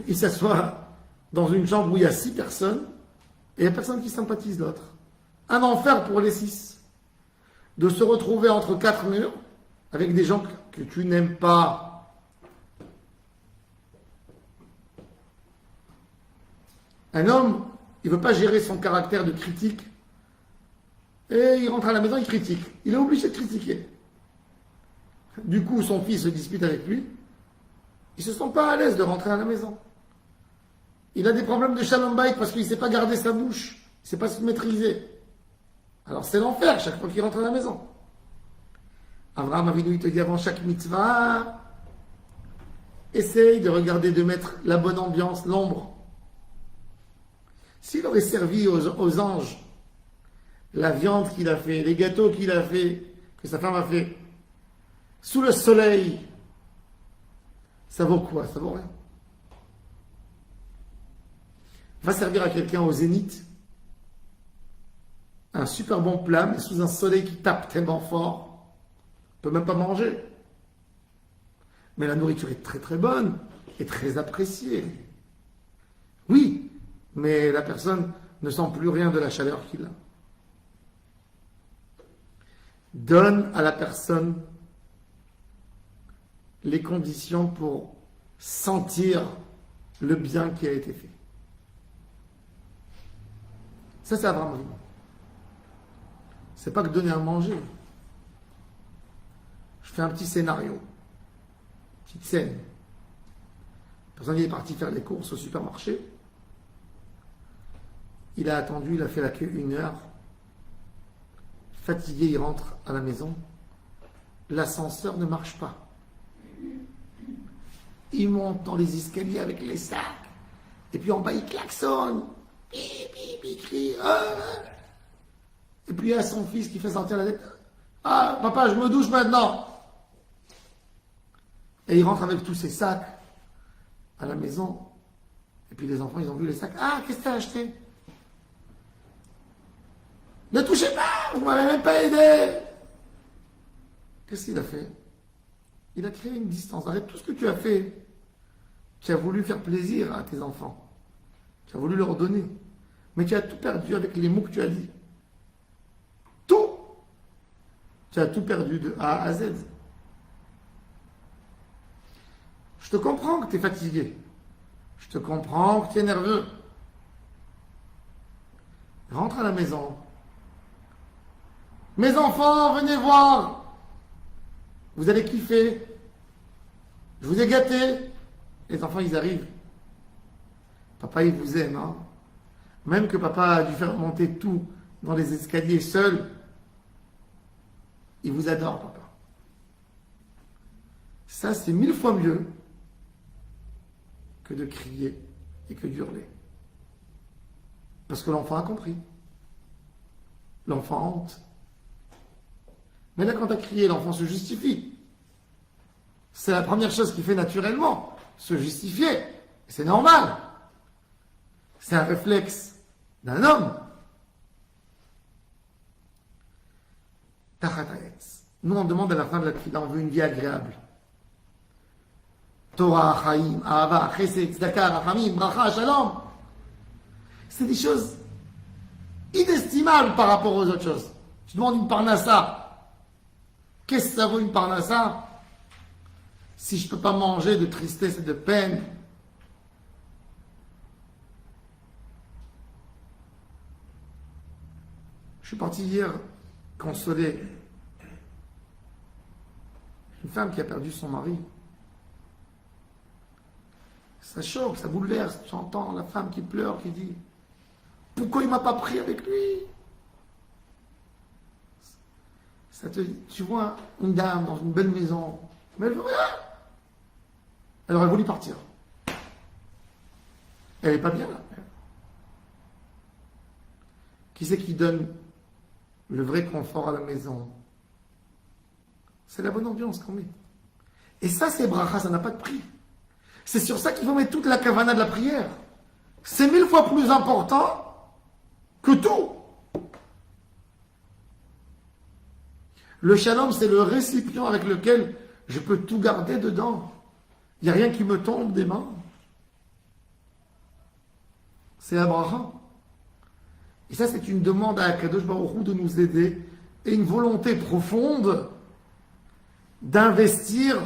Il s'assoit dans une chambre où il y a 6 personnes et il n'y a personne qui sympathise l'autre. Un enfer pour les 6. De se retrouver entre 4 murs avec des gens que tu n'aimes pas. Un homme, il ne veut pas gérer son caractère de critique et il rentre à la maison, il critique. Il est obligé de critiquer. Du coup, son fils se dispute avec lui. Il ne se sent pas à l'aise de rentrer à la maison. Il a des problèmes de shalom bayit parce qu'il ne sait pas garder sa bouche. Il ne sait pas se maîtriser. Alors c'est l'enfer chaque fois qu'il rentre à la maison. Abraham Avinu, il te dit avant chaque mitzvah, essaye de regarder, de mettre la bonne ambiance, l'ombre. S'il aurait servi aux anges la viande qu'il a fait, les gâteaux qu'il a fait, que sa femme a fait, sous le soleil, ça vaut quoi? Ça vaut rien. Va servir à quelqu'un au zénith un super bon plat, mais sous un soleil qui tape tellement fort, on peut même pas manger. Mais la nourriture est très très bonne et très appréciée. Oui, mais la personne ne sent plus rien de la chaleur qu'il a. Donne à la personne les conditions pour sentir le bien qui a été fait. Ça, c'est Abraham Avinu. C'est pas que donner à manger. Je fais un petit scénario, petite scène. La personne est partie faire les courses au supermarché. Il a attendu, il a fait la queue 1 heure. Fatigué, il rentre à la maison. L'ascenseur ne marche pas. Il monte dans les escaliers avec les sacs. Et puis en bas, il klaxonne. Il crie. Et puis il y a son fils qui fait sortir la tête. Ah, papa, je me douche maintenant. Et il rentre avec tous ses sacs à la maison. Et puis les enfants, ils ont vu les sacs. Ah, qu'est-ce que t'as acheté? Ne touchez pas, vous m'avez même pas aidé. Qu'est-ce qu'il a fait? Il a créé une distance. Arrête tout ce que tu as fait. Tu as voulu faire plaisir à tes enfants. Tu as voulu leur donner. Mais tu as tout perdu avec les mots que tu as dit. Tout. Tu as tout perdu de A à Z. Je te comprends que tu es fatigué. Je te comprends que tu es nerveux. Rentre à la maison. Mes enfants, venez voir. Vous allez kiffer. Je vous ai gâtés. Les enfants, ils arrivent. Papa, il vous aime. Hein? Même que papa a dû faire monter tout dans les escaliers seul. Il vous adore, papa. Ça, c'est 1000 fois mieux que de crier et que d'hurler. Parce que l'enfant a compris. L'enfant a honte. Mais là, quand tu as crié, l'enfant se justifie. C'est la première chose qu'il fait naturellement, se justifier. C'est normal. C'est un réflexe d'un homme. Nous, on demande à la fin de la tefila, on veut une vie agréable. Torah, Chaim, Ahava, Chesed, Tzedaka, Rachamim, Bracha, Shalom. C'est des choses inestimables par rapport aux autres choses. Tu demandes une parnassa. Qu'est-ce que ça vaut une parnassa si je ne peux pas manger de tristesse et de peine? Je suis parti hier consoler une femme qui a perdu son mari. Ça choque, ça bouleverse. J'entends la femme qui pleure, qui dit « Pourquoi il ne m'a pas pris avec lui ?» Tu vois une dame dans une belle maison, mais elle veut rien. Elle aurait voulu partir. Elle n'est pas bien là. Qui c'est qui donne le vrai confort à la maison? C'est la bonne ambiance qu'on met. Et ça, c'est bracha, ça n'a pas de prix. C'est sur ça qu'il faut mettre toute la kavana de la prière. C'est 1000 fois plus important que tout. Le shalom, c'est le récipient avec lequel je peux tout garder dedans. Il n'y a rien qui me tombe des mains. C'est Abraham. Et ça, c'est une demande à Akadosh Baruch Hu de nous aider et une volonté profonde d'investir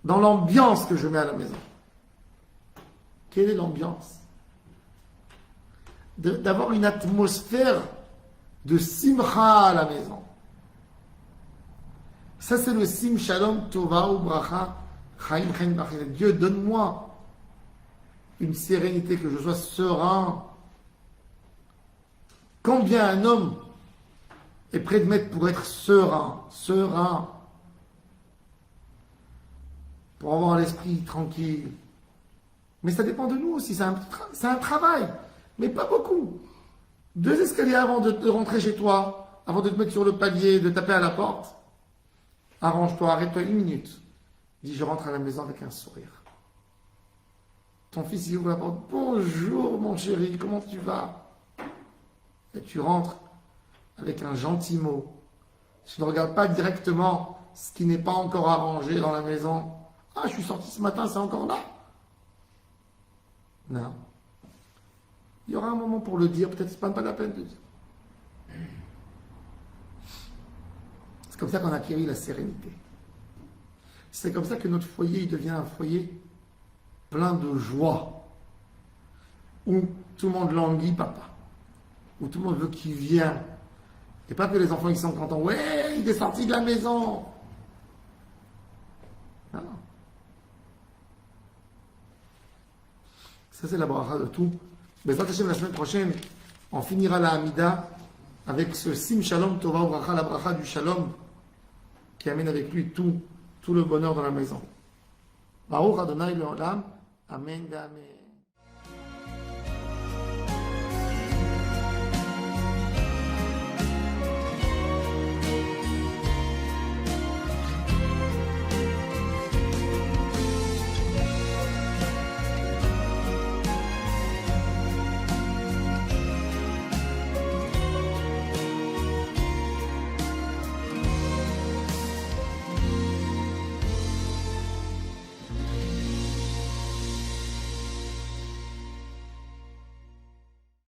dans l'ambiance que je mets à la maison. Quelle est l'ambiance? D'avoir une atmosphère de simcha à la maison. Ça, c'est le sim shalom tova ou bracha chaim chaim bachir. Dieu, donne-moi une sérénité, que je sois serein. Combien un homme est prêt de mettre pour être serein, serein? pour avoir l'esprit tranquille. Mais ça dépend de nous aussi, c'est un travail, mais pas beaucoup. 2 escaliers avant de rentrer chez toi, avant de te mettre sur le palier, de taper à la porte. Arrange-toi, arrête-toi 1 minute. Dis, je rentre à la maison avec un sourire. Ton fils, il ouvre la porte. Bonjour, mon chéri, comment tu vas? Et tu rentres avec un gentil mot. Tu ne regardes pas directement ce qui n'est pas encore arrangé dans la maison. Ah, je suis sorti ce matin, c'est encore là? Non. Il y aura un moment pour le dire, peut-être c'est pas la peine de dire. C'est comme ça qu'on acquérit la sérénité. C'est comme ça que notre foyer il devient un foyer plein de joie, où tout le monde languit papa, où tout le monde veut qu'il vienne. Et pas que les enfants ils sont contents, ouais, il est sorti de la maison. Non. Ça c'est la bracha de tout. Mais la semaine prochaine, on finira la Hamida avec ce Sim Shalom Tova Bracha, la bracha du Shalom, qui amène avec lui tout le bonheur dans la maison. Baruch Adonai Leolam. Amen. Amen.